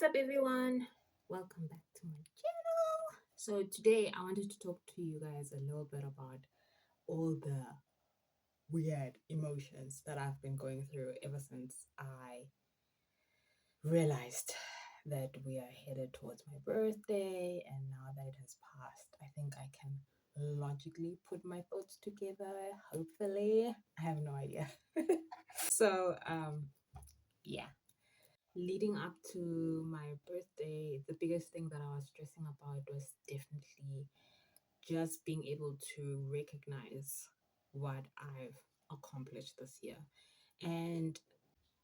What's up, everyone? Welcome back to my channel. So, today I wanted to talk to you guys a little bit about all the weird emotions that I've been going through ever since I realized that we are headed towards my birthday. And now that it has passed, I think I can logically put my thoughts together. Hopefully, I have no idea. Yeah. Leading up to my birthday, the biggest thing that I was stressing about was definitely just being able to recognize what I've accomplished this year. And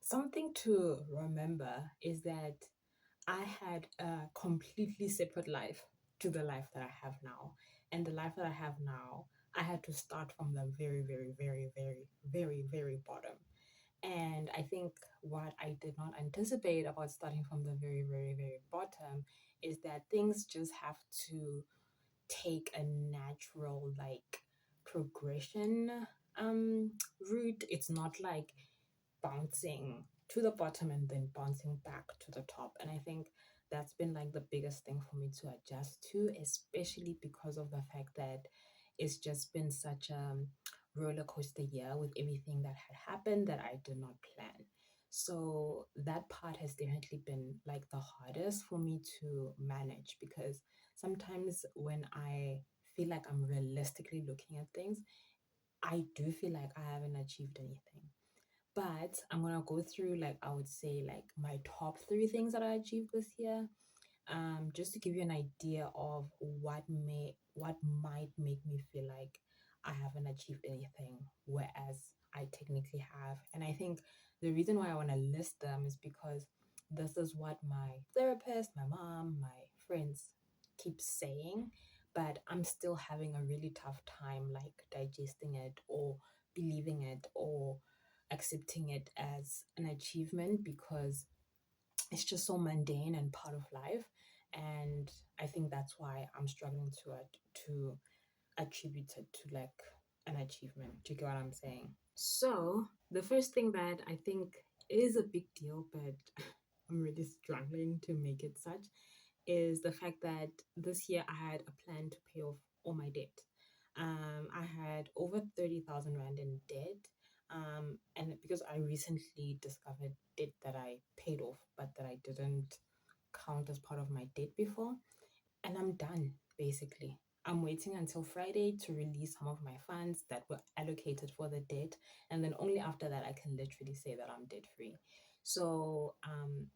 something to remember is that I had a completely separate life to the life that I have now. And the life that I have now, I had to start from the very, very, very, very, very, very bottom. And I think what I did not anticipate about starting from the very, very, very bottom is that things just have to take a natural, like, progression um route. It's not like bouncing to the bottom and then bouncing back to the top. And I think that's been like the biggest thing for me to adjust to, especially because of the fact that it's just been such a roller coaster year with everything that had happened that I did not plan. So that part has definitely been like the hardest for me to manage, because sometimes when I feel like I'm realistically looking at things, I do feel like I haven't achieved anything. But I'm gonna go through, like, I would say, like, my top three things that I achieved this year, just to give you an idea of what might make me feel like I haven't achieved anything, whereas I technically have. And I think the reason why I want to list them is because this is what my therapist, my mom, my friends keep saying, but I'm still having a really tough time, like, digesting it or believing it or accepting it as an achievement, because it's just so mundane and part of life. And I think that's why I'm struggling to attribute it to, like, an achievement. Do you get what I'm saying? So the first thing that I think is a big deal, but I'm really struggling to make it such, is the fact that this year I had a plan to pay off all my debt. I had over 30,000 Rand in debt. And because I recently discovered debt that I paid off, but that I didn't count as part of my debt before. And I'm done, basically. I'm waiting until Friday to release some of my funds that were allocated for the debt. And then only after that, I can literally say that I'm debt free. So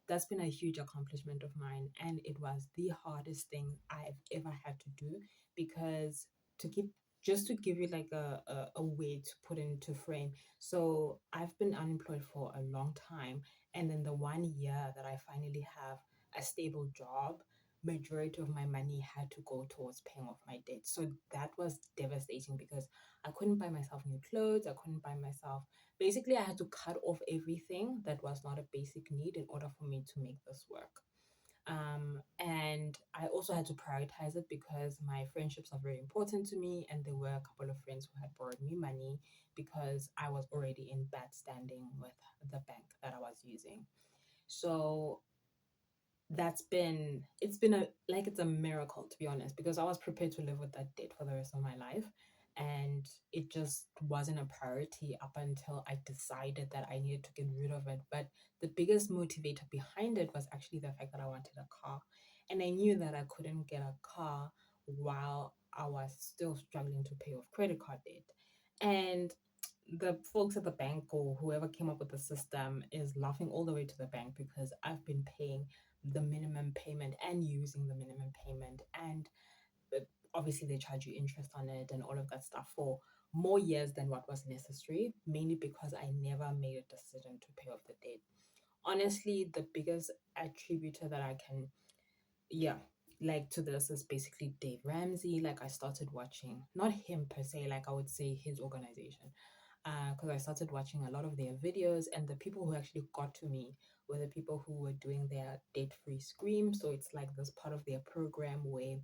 that's been a huge accomplishment of mine. And it was the hardest thing I've ever had to do, because to keep just to give you like a way to put into frame. So I've been unemployed for a long time. And then the 1 year that I finally have a stable job, majority of my money had to go towards paying off my debt. So that was devastating, because I couldn't buy myself new clothes. I couldn't buy myself. Basically, I had to cut off everything that was not a basic need in order for me to make this work. And I also had to prioritize it, because my friendships are very important to me, and there were a couple of friends who had borrowed me money because I was already in bad standing with the bank that I was using. So it's been it's a miracle, to be honest, because I was prepared to live with that debt for the rest of my life, and it just wasn't a priority up until I decided that I needed to get rid of it. But the biggest motivator behind it was actually the fact that I wanted a car, and I knew that I couldn't get a car while I was still struggling to pay off credit card debt. And the folks at the bank, or whoever came up with the system, is laughing all the way to the bank, because I've been paying the minimum payment and using the minimum payment, and obviously they charge you interest on it and all of that stuff for more years than what was necessary, mainly because I never made a decision to pay off the debt. Honestly, the biggest attributor that I can, yeah, like, to this is basically Dave Ramsey. Like, I started watching, not him per se, like, I would say his organization, because I started watching a lot of their videos, and the people who actually got to me were the people who were doing their debt-free scream. So it's like this part of their program where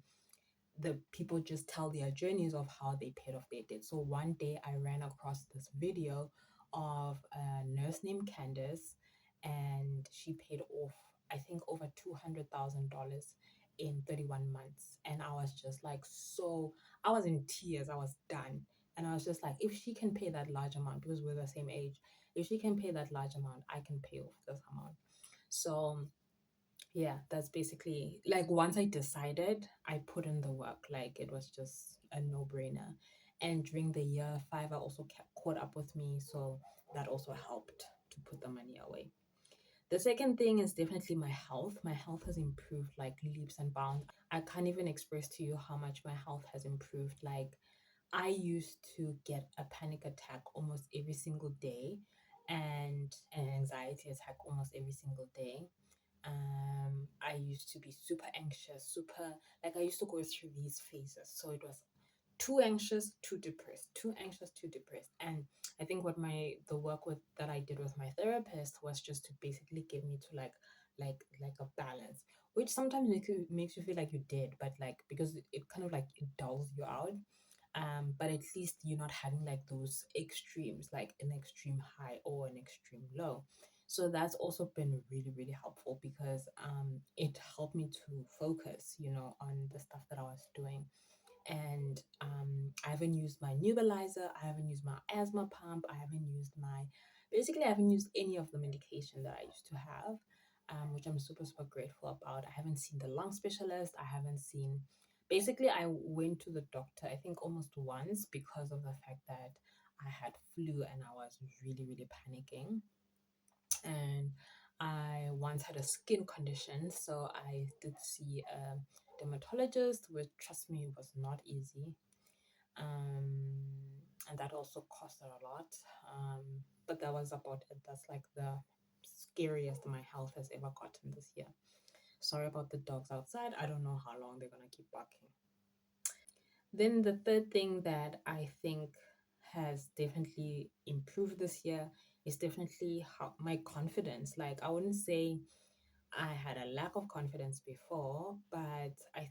the people just tell their journeys of how they paid off their debt. So one day I ran across this video of a nurse named Candace, and she paid off I think over $200,000 in 31 months. And I was just like, so I was in tears. I was done. And I was just like, if she can pay that large amount, because we're the same age, if she can pay that large amount, I can pay off this amount. So yeah, that's basically like once I decided, I put in the work. Like it was just a no brainer. And during the year, Fiverr also kept caught up with me. So that also helped to put the money away. The second thing is definitely my health. My health has improved like leaps and bounds. I can't even express to you how much my health has improved. Like, I used to get a panic attack almost every single day and an anxiety attack almost every single day. I used to be super anxious, super like I used to go through these phases. So it was too anxious, too depressed, too anxious, too depressed. And I think what the work with that I did with my therapist was just to basically get me to like a balance, which sometimes makes you feel like you did, but like because it kind of like it dulls you out. But at least you're not having like those extremes, like an extreme high or an extreme low. So that's also been really, really helpful because it helped me to focus, on the stuff that I was doing. And I haven't used my nebulizer, I haven't used my asthma pump, I haven't used any of the medication that I used to have, which I'm super, super grateful about. I haven't seen the lung specialist. I haven't seen, basically, I went to the doctor, I think almost once because of the fact that I had flu and I was really, really panicking. And I once had a skin condition, so I did see a dermatologist, which, trust me, was not easy. And that also costed a lot. But that was about it. That's like the scariest my health has ever gotten this year. Sorry about the dogs outside. I don't know how long they're gonna keep barking. Then the third thing that I think has definitely improved this year is definitely how my confidence. Like, I wouldn't say I had a lack of confidence before, but I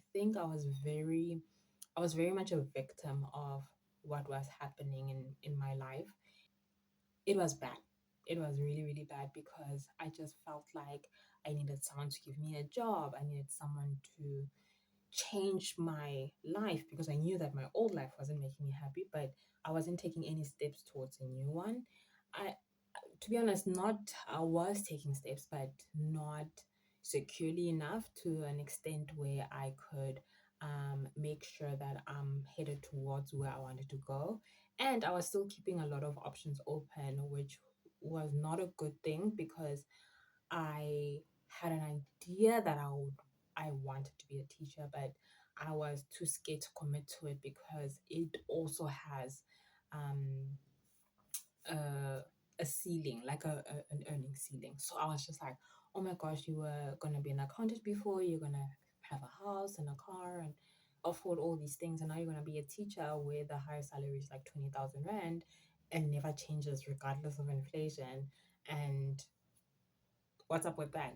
was very much a victim of what was happening in my life. It was bad. It was really, really bad because I just felt like I needed someone to give me a job. I needed someone to change my life because I knew that my old life wasn't making me happy, but I wasn't taking any steps towards a new one. I, to be honest, not I was taking steps, but not securely enough to an extent where I could make sure that I'm headed towards where I wanted to go. And I was still keeping a lot of options open, which was not a good thing because I had an idea that I wanted to be a teacher, but I was too scared to commit to it because it also has um uh, a ceiling, like an earning ceiling. So I was just like, oh my gosh, you were gonna be an accountant before, you're gonna have a house and a car and afford all these things, and now you're gonna be a teacher where the highest salary is like 20,000 rand and never changes regardless of inflation. And what's up with that,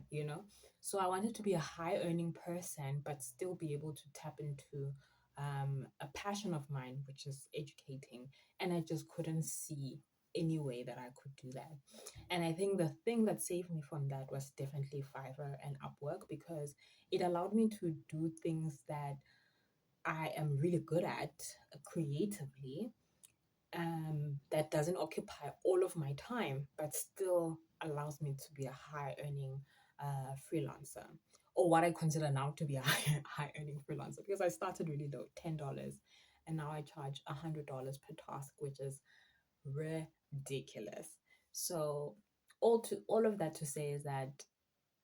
So I wanted to be a high earning person, but still be able to tap into a passion of mine, which is educating. And I just couldn't see any way that I could do that. And I think the thing that saved me from that was definitely Fiverr and Upwork because it allowed me to do things that I am really good at creatively, that doesn't occupy all of my time, but still allows me to be a high earning freelancer, or what I consider now to be a high earning freelancer, because I started really low, $10, and now I charge $100 per task, which is ridiculous. So all of that to say is that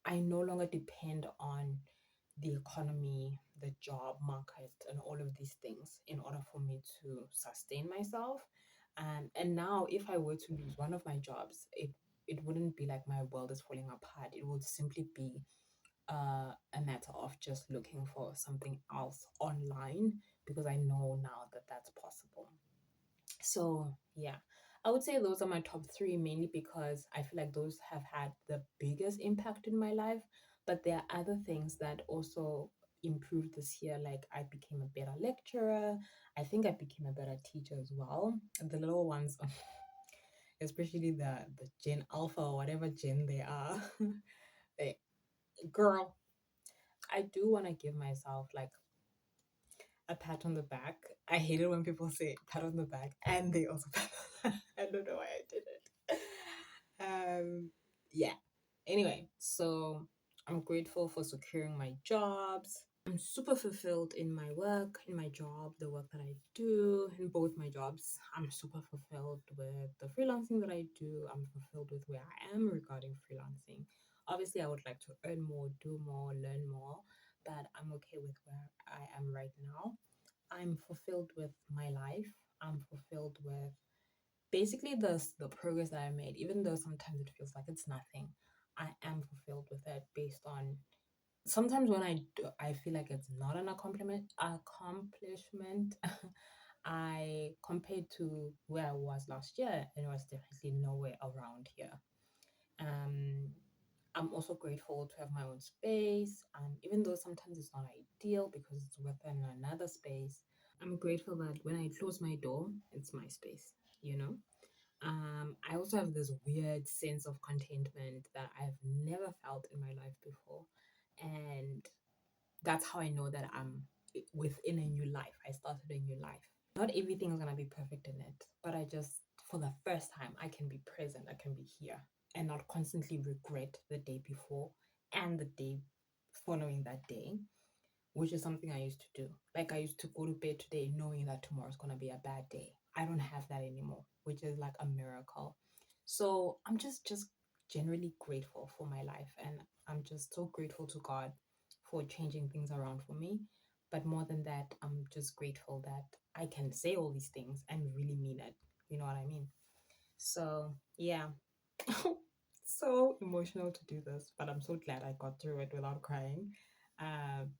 I no longer depend on the economy, the job market, and all of these things in order for me to sustain myself. And now, if I were to lose one of my jobs, it wouldn't be like my world is falling apart. It would simply be a matter of just looking for something else online because I know now that that's possible. So, yeah, I would say those are my top three, mainly because I feel like those have had the biggest impact in my life. But there are other things that also improved this year. Like, I became a better lecturer. I think I became a better teacher as well. And the little ones, especially the Gen Alpha or whatever gen they are, they Girl, I do want to give myself like a pat on the back. I hate it when people say pat on the back and they also pat on the I don't know why I did it. Yeah. Anyway, so I'm grateful for securing my jobs. I'm super fulfilled in my work, in my job, the work that I do, in both my jobs. I'm super fulfilled with the freelancing that I do. I'm fulfilled with where I am regarding freelancing. Obviously, I would like to earn more, do more, learn more, but I'm okay with where I am right now. I'm fulfilled with my life. I'm fulfilled with basically the progress that I made, even though sometimes it feels like it's nothing. I am fulfilled with it based on sometimes when I do, I feel like it's not an accomplishment. I compared to where I was last year, and it was definitely nowhere around here. Um, I'm also grateful to have my own space, even though sometimes it's not ideal because it's within another space. I'm grateful that when I close my door, it's my space, you know? I also have this weird sense of contentment that I've never felt in my life before. And that's how I know that I'm within a new life. I started a new life. Not everything is going to be perfect in it, but I just, for the first time, I can be present, I can be here and not constantly regret the day before and the day following that day, which is something I used to do. Like I used to go to bed today knowing that tomorrow's gonna be a bad day. I don't have that anymore, which is like a miracle. So I'm just generally grateful for my life, and I'm just so grateful to God for changing things around for me. But more than that, I'm just grateful that I can say all these things and really mean it. You know what I mean? So yeah. So emotional to do this, but I'm so glad I got through it without crying.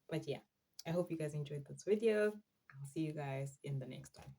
But yeah, I hope you guys enjoyed this video. I'll see you guys in the next one.